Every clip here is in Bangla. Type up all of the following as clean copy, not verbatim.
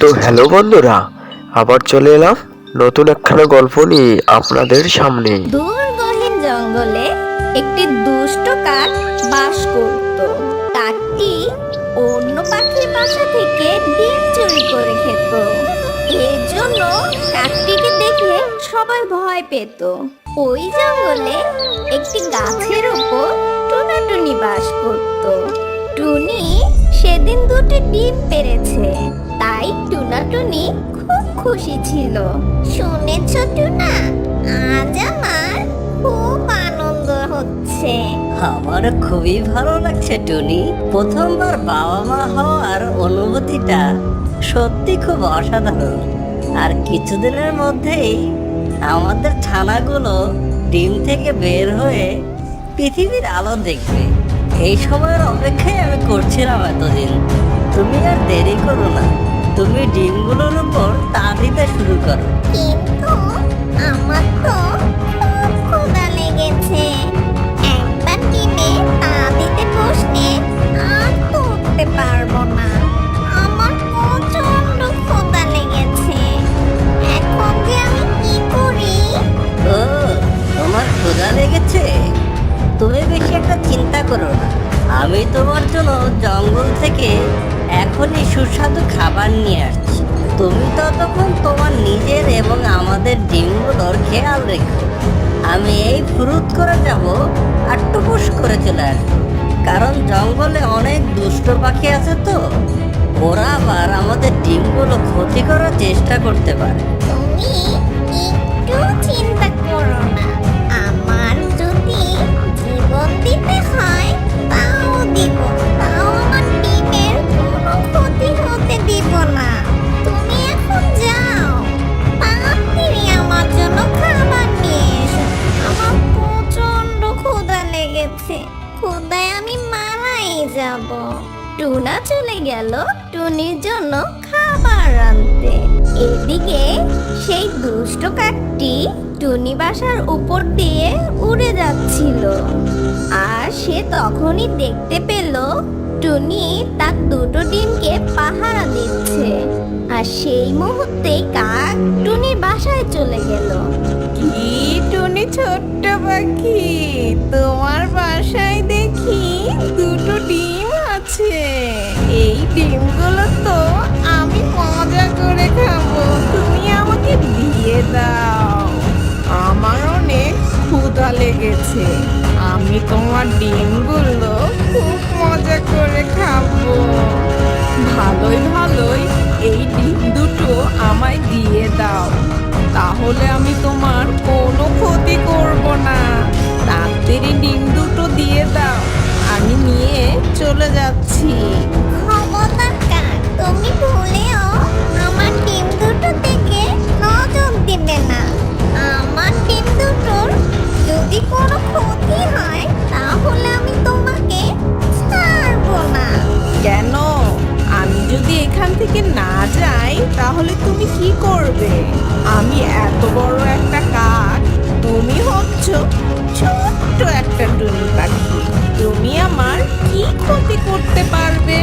তো হ্যালো বন্ধুরা, আবার চলে এলাম নতুন একখানা গল্প নিয়ে আপনাদের সামনে। দূর গহীন জঙ্গলে একটি দুষ্ট কাক বাস করত। কাকটি অন্য পাখির বাসা থেকে ডিম চুরি করে খেত। এর জন্য কাকটিকে দেখে সবাই ভয় পেত। ওই জঙ্গলে একটি গাছের উপর টুনাটুনি বাস করত। টুনি সেদিন দুটি ডিম পেড়েছে, তাই টুনাটুনি খুব খুশি ছিল। শুনেছ টুনা, আজ আমার খুব আনন্দ হচ্ছে। আমার খুবই ভালো লাগছে টুনি। প্রথমবার বাবা মা হওয়ার অনুভূতিটা সত্যি খুব অসাধারণ। আর কিছুদিনের মধ্যেই আমাদের ছানাগুলো ডিম থেকে বের হয়ে পৃথিবীর আলো দেখবে। এই সময়ের অপেক্ষায় আমি করছিলাম এতদিন। তুমি আর দেরি করো না, তুমি ডিমগুলোর উপর তা দিতে শুরু করো। কিন্তু আমার তো খুব ক্ষুধা লেগেছে। একবার ডিমে তা দিতে বসলে আর তো উঠতে পারবো না। আমার প্রচন্ড ক্ষুধা লেগেছে। এখন যে আমি কি করি? ও, তোমার ক্ষুধা লেগেছে? তুমি বেশি একটা চিন্তা করো না। আমি তোমার জন্য জঙ্গল থেকে এখনই সুস্বাদু খাবার নিয়ে আসছি। তুমি ততক্ষণ তোমার নিজের এবং আমাদের ডিমগুলোর খেয়াল রেখো। আমি এই ফুরুত করে যাব আর টুপুস করে চলে আসবো, কারণ জঙ্গলে অনেক দুষ্ট পাখি আছে তো। ওরা আবার আমাদের ডিমগুলো ক্ষতি করার চেষ্টা করতে পারে। তুমি একটু চিন্তা করো না। আমার যদি জীবন দিতে হয় তাও দিব, তাও আমার ডিমের কোনো ক্ষতি হতে দিব না। তুমি এখন যাও, তাড়াতাড়ি আমার জন্য খাবার নিয়ে এসো। আমার প্রচন্ড ক্ষুধা লেগেছে, ক্ষুধায় আমি মারাই যাব। টুনা চলে গেল টুনির জন্য খাবার আনতে। এদিকে সেই দুষ্ট কাকটি টুনি বাসার উপর দিয়ে উড়ে যাচ্ছিল। আর সে তখনই দেখতে পেল টুনি তার দুটো ডিমকে পাহারা দিচ্ছে। আর সেই মুহূর্তে কাক টুনির বাসায় চলে গেল। কি টুনি ছোট্ট পাখি, তোমার বাসায় দেখি দুটো ডিম আছে। এই ডিমগুলো তো আমি মজা করে খাবো, তুমি আমাকে দিয়ে দাও। আমার অনেক ক্ষুধা লেগেছে, আমি তোমার ডিমগুলো খুব মজা করে খাবো। ভালোই ভালোই এই ডিম দুটো আমায় দিয়ে দাও, তাহলে আমি তোমার কোনো ক্ষতি করব না। তাড়াতাড়ি ডিম দুটো দিয়ে দাও, আমি নিয়ে চলে যাচ্ছি। খবরদার কাক, তুমি ভুলেও আমার ডিম দুটো থেকে নজর দিবে না। আমার ডিম দুটোর যদি কোনো ক্ষতি হয় তাহলে আমি তোমাকে ছাড়বো না। কেন? আমি যদি এখান থেকে না যাই তাহলে তুমি কি করবে? আমি এত বড় একটা কাক, তুমি হচ্ছ ছোট্ট একটা টুনি পাখি। তুমি আমার কি ক্ষতি করতে পারবে?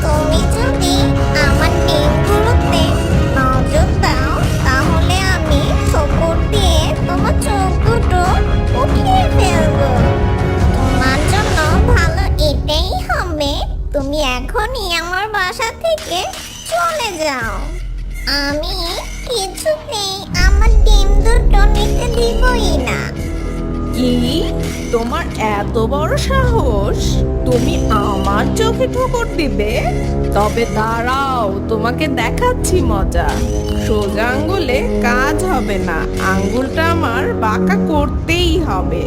তুমি যদি আমার ডিমগুলোতে নজর দাও তাহলে আমি ঠোকর দিয়ে তোমার চোখ দুটো উঠিয়ে ফেলবো। তোমার জন্য ভালো এটাই হবে, তুমি এখনই আমার বাসা থেকে চলে যাও। আমি কিছুতেই আমার ডিম দুটো নিতে দিবই না। কি? তোমার এত বড় সাহস? তুমি আমার চোখে ঠোকর দিবে? তবে দাঁড়াও, তোমাকে দেখাচ্ছি মজা। সোজা আঙ্গুলে কাজ হবে না, আঙ্গুলটা আমার বাঁকা করতেই হবে।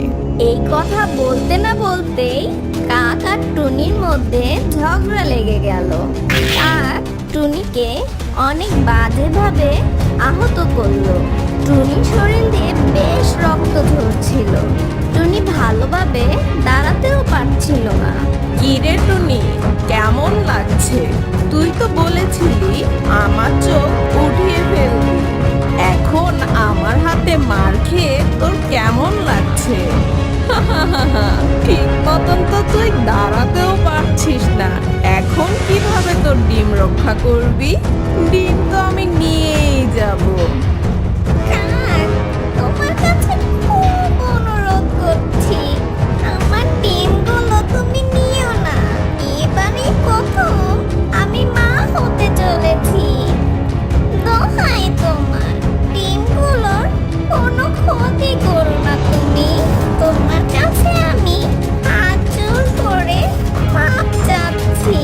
এই কথা বলতে না বলতেই কাক আর টুনির মধ্যে ঝগড়া লেগে গেল। কাক টুনিকে অনেক বাজেভাবে আহত করলো। টুনির শরীর দিয়ে বেশ রক্ত ঝরছিল। টুনি ভালোভাবে দাঁড়াতেও পারছিল না। কি রে টুনি, কেমন লাগছে? তুই তো বলেছিলি আমার চোখ উঠিয়ে ফেলবি। এখন আমার হাতে মার খেয়ে তোর কেমন লাগছে? ঠিক মতন তো তুই দাঁড়াতেও পারছিস না, এখন কিভাবে তোর ডিম রক্ষা করবি? ডিম তো আমি নিয়েই যাব। কাক, তোমার কাছে খুব অনুরোধ করছি, আমার ডিমগুলো তুমি নিও না। এবারই প্রথম আমি মা হতে চলেছি। দোহাই তোমার, ডিমগুলোর কোনো ক্ষতি করো না তুমি। তোমার কাছে আমি হাত জোড় করে মাপ চাচ্ছি।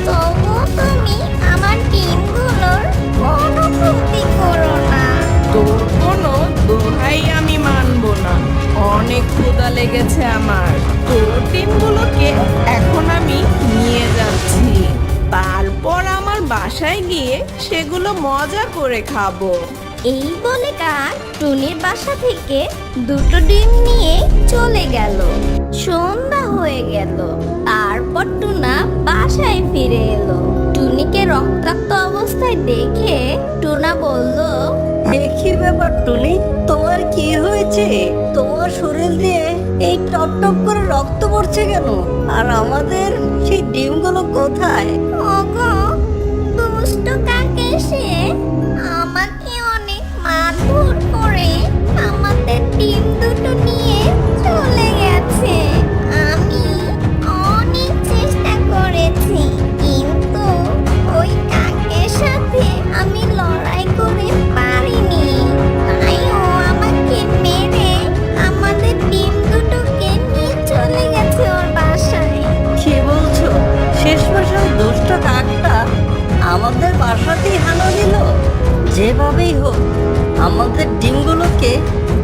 তবুও তুমি আমার ডিমগুলোর কোনো ক্ষতি করো না। তোর কোনো দোহাই আমি মানবো না। অনেক ক্ষুধা লেগেছে আমার। তোর ডিমগুলোকে এখন আমি নিয়ে যাচ্ছি। তারপর আমার বাসায় গিয়ে সেগুলো মজা করে খাবো। এই বলে কাক টুনির বাসা থেকে দুটো ডিম নিয়ে চলে গেল। সন্ধ্যা হয়ে গেল। তারপর টুনা বাসায় ফিরে এলো। টুনিকে রক্তাক্ত অবস্থায় দেখে টুনা বলল, কি ব্যাপার টুনি, তোমার কি হয়েছে? তোমার শরীর দিয়ে এই টপ টপ করে রক্ত পড়ছে কেন? আর আমাদের সেই ডিমগুলো কোথায়? ওগো, দুষ্ট কাক এসে আমাকে অনেক মারধর করে আমাদের ডিম দুটো নিয়ে চলে গেছে। আমি অনেক চেষ্টা করেছি, কিন্তু ওই কাকের সাথে আমি লড়াই করে পারিনি। তাই ও আমাকে মেরে আমাদের ডিম দুটোকে নিয়ে চলে গেছে ওর বাসায়। কি বলছো? শেষমেশ ওই দুষ্ট কাকটা আমাদের বাসাতেই হানা দিল। যেভাবেই হোক আমাদের ডিমগুলোকে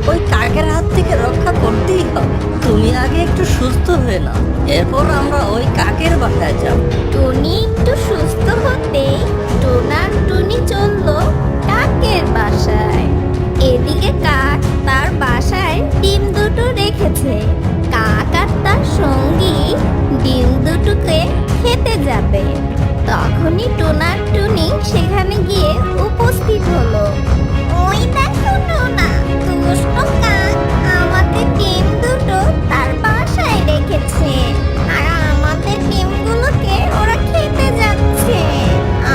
ওই কাকের হাত থেকে রক্ষা করতেই হবে। তুমি আগে একটু সুস্থ হয়ে নাও, এরপর আমরা ওই কাকের বাসায় যাব। টুনি একটু সুস্থ হতেই টোনার টুনি চললো কাকের বাসায়। এদিকে কাক তার বাসায় ডিম দুটো রেখেছে। কাক আর তার সঙ্গী ডিম দুটোকে খেতে যাবে। তখনই টোনার টুনি সেখানে গিয়ে উপস্থিত হলো। ওই দেখো টোনা, দুষ্ট কাক আমাদের ডিম দুটো তার বাসায় রেখেছে, আর আমাদের ডিমগুলোকে ওরা খেতে যাচ্ছে।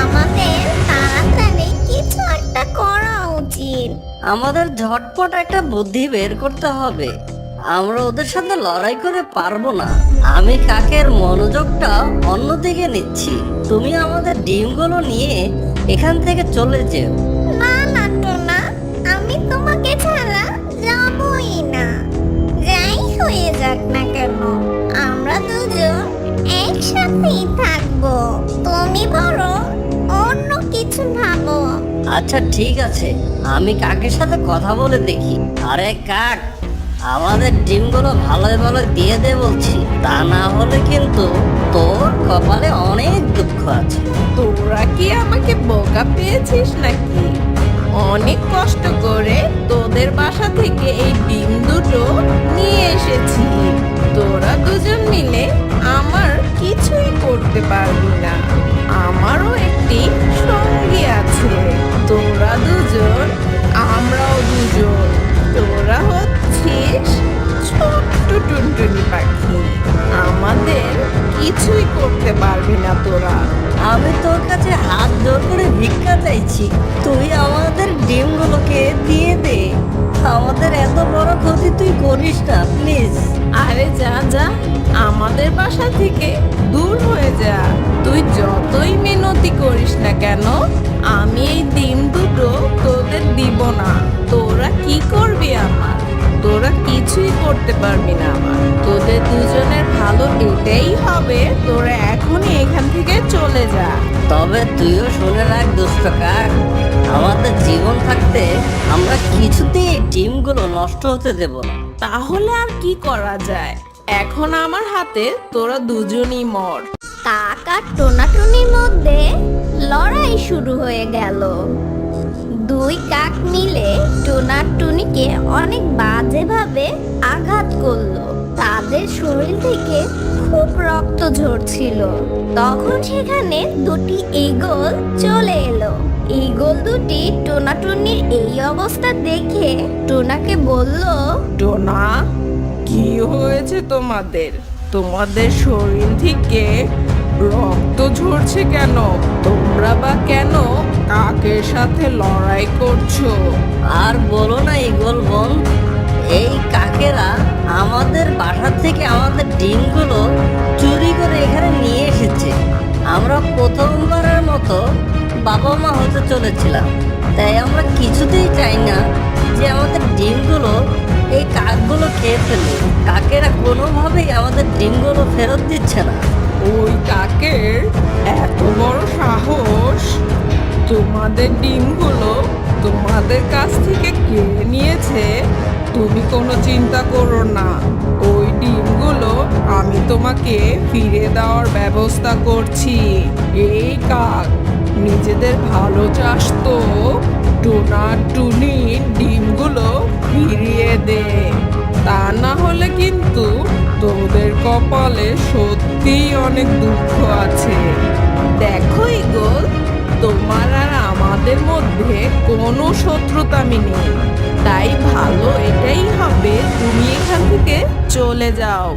আমাদের তাড়াতাড়ি কিছু একটা করা উচিত। আমাদের ঝটপট একটা বুদ্ধি বের করতে হবে। আমরা ওদের সাথে লড়াই করে পারবো না। আমি কাকের মনোযোগটা অন্যদিকে নিচ্ছি। তুমি আমাদের ডিমগুলো নিয়ে এখান থেকে চলে যেও। না না টোনা, আমি তোমাকে ছাড়া যাবই না। যাই হয়ে যাক না কেন, আমরা দুজন একসাথেই থাকবো। তুমি বরং অন্য কিছু ভাবো। আচ্ছা ঠিক আছে, আমি কাকের সাথে কথা বলে দেখি। আরে কাক, আমাদের ডিমগুলো ভালোই ভালো দিয়ে দে বলছি, তা না হলে কিন্তু তোর কপালে অনেক দুঃখ আছে। তোরা কি আমাকে বোকা পেয়েছিস নাকি? অনেক কষ্ট করে তোদের বাসা থেকে এই ডিম দুটো নিয়ে এসেছি। তোরা দুজন মিলে আমার কিছুই করতে পারবি না। আমারও একটি সঙ্গী আছে। তোরা দুজন, আমরাও দুজন। তোরা হচ্ছিস ছোট্ট টুনটুনি পাখি। আমাদের কিছুই করতে পারবি না তোরা। আমি তোর কাছে হাত জোর করে ভিক্ষা চাইছি, তুই আমাদের ডিমগুলোকে দিয়ে দে। আমাদের এত বড় ক্ষতি তুই করিস না প্লিজ। আরে যা যা, আমাদের বাসা থেকে দূর হয়ে যা। তুই যতই মিনতি করিস না কেন, আমি এই ডিম দুটো তোদের দিব না। তোরা কি করবি আমার? তোরা কিছুই করতে পারবি না আমার। তোদের দুজনের ভালো এটাই হবে, তোরা এখনই এখান থেকে চলে যা। তবে তুইও শুনে রাখ দুষ্ট কাক, আমাদের জীবন থাকতে আমরা কিছুতেই এই ডিমগুলো নষ্ট হতে দেব না। তাহলে আর কি করা যায়? এখন আমার হাতে তোরা দুজনই মর। কাক আর টোনাটুনির মধ্যে লড়াই শুরু হয়ে গেল। দুই কাক মিলে টোনার টুনিকে অনেক বাজেভাবে আঘাত করলো। তাদের শরীর থেকে খুব রক্ত ঝরছিল। তখন সেখানে দুটি ঈগল চলে এলো। ঈগল দুটি টোনাটুনির এই অবস্থা দেখে টোনাকে বলল, টোনা, কি হয়েছে তোমাদের? তোমাদের শরীর থেকে রক্ত ঝরছে কেন? তোমরা বা কেন কাকের সাথে লড়াই করছো? আর বলো না ঈগল বোন, এই কাকেরা আমাদের বাসা থেকে আমাদের ডিমগুলো চুরি করে এখানে নিয়ে এসেছে। আমরা প্রথমবারের মতো বাবা মা হতে চলেছিলাম, তাই আমরা কিছুতেই চাই না যে আমাদের ডিমগুলো এই কাকগুলো খেয়ে ফেলে। কাকেরা কোনোভাবেই আমাদের ডিমগুলো ফেরত দিচ্ছে না। ওই কাকের এত বড় সাহস তোমাদের ডিমগুলো তোমাদের কাছ থেকে কেড়ে নিয়েছে। তুমি কোনো চিন্তা করো না, ওই ডিমগুলো আমি তোমাকে ফিরে দেওয়ার ব্যবস্থা করছি। এই কাক, নিজেদের ভালো চাস তো টোনা টুনি ডিমগুলো ফিরিয়ে দে, তা না হলে কিন্তু তোদের কপালে সত্যিই অনেক দুঃখ আছে। দেখো ঈগল, তোমার আর আমাদের মধ্যে কোনো শত্রুতামি নেই, তাই ভালো এটাই হবে তুমি এখান থেকে চলে যাও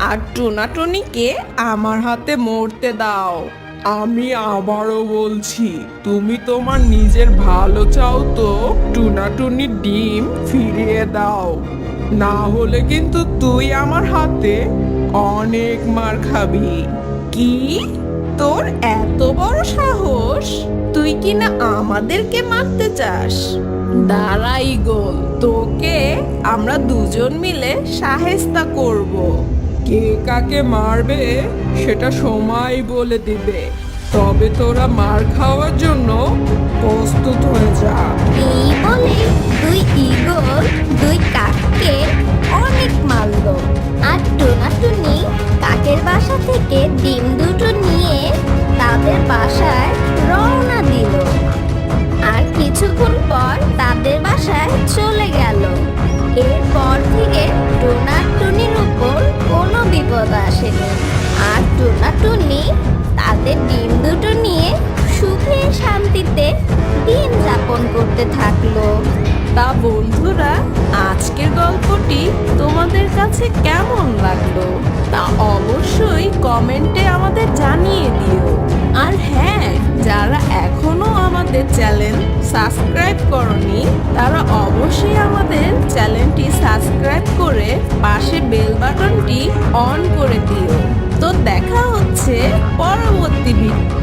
আর টুনাটুনিকে আমার হাতে মরতে দাও। আমি আবারও বলছি, তুমি তোমার নিজের ভালো চাও তো টুনাটুনির ডিম ফিরিয়ে দাও, না হলে কিন্তু তুই আমার হাতে অনেক মার খাবি। কি? তোর এত বড় সাহস? তুই কি না আমাদেরকে মারতে চাস? দাঁড়া ঈগল, তোকে আমরা দুজন মিলে সাহেস্তা করব। কে কাকে মারবে সেটা সময় বলে দিবে, তবে তোরা মার খাওয়ার জন্য প্রস্তুত হয়ে যা। এই বলে দুই ঈগল দুই কাককে অনেক মারলো, আর টুনাটুনি কাকের বাসা থেকে ডিম দুটো নিয়ে তাদের বাসায় রওনা দিল। আর কিছুক্ষণ পর তাদের বাসায় চলে গেল। এরপর থেকে টুনাটুনির উপর কোনো বিপদ আসেনি, আর টুনাটুনি তাদের ডিম দুটো নিয়ে সুখে শান্তিতে দিন যাপন করতে থাকলো। তা বন্ধুরা, আজকের গল্পটি তোমাদের কাছে কেমন লাগলো তা অবশ্যই কমেন্টে আমাদের জানিয়ে দিও। আর হ্যাঁ, যারা এখনো আমাদের চ্যানেল সাবস্ক্রাইব করনি তারা অবশ্যই আমাদের চ্যানেলটি সাবস্ক্রাইব করে পাশে বেল বাটনটি অন করে দিও। তো দেখা হচ্ছে পরবর্তী ভিডিও।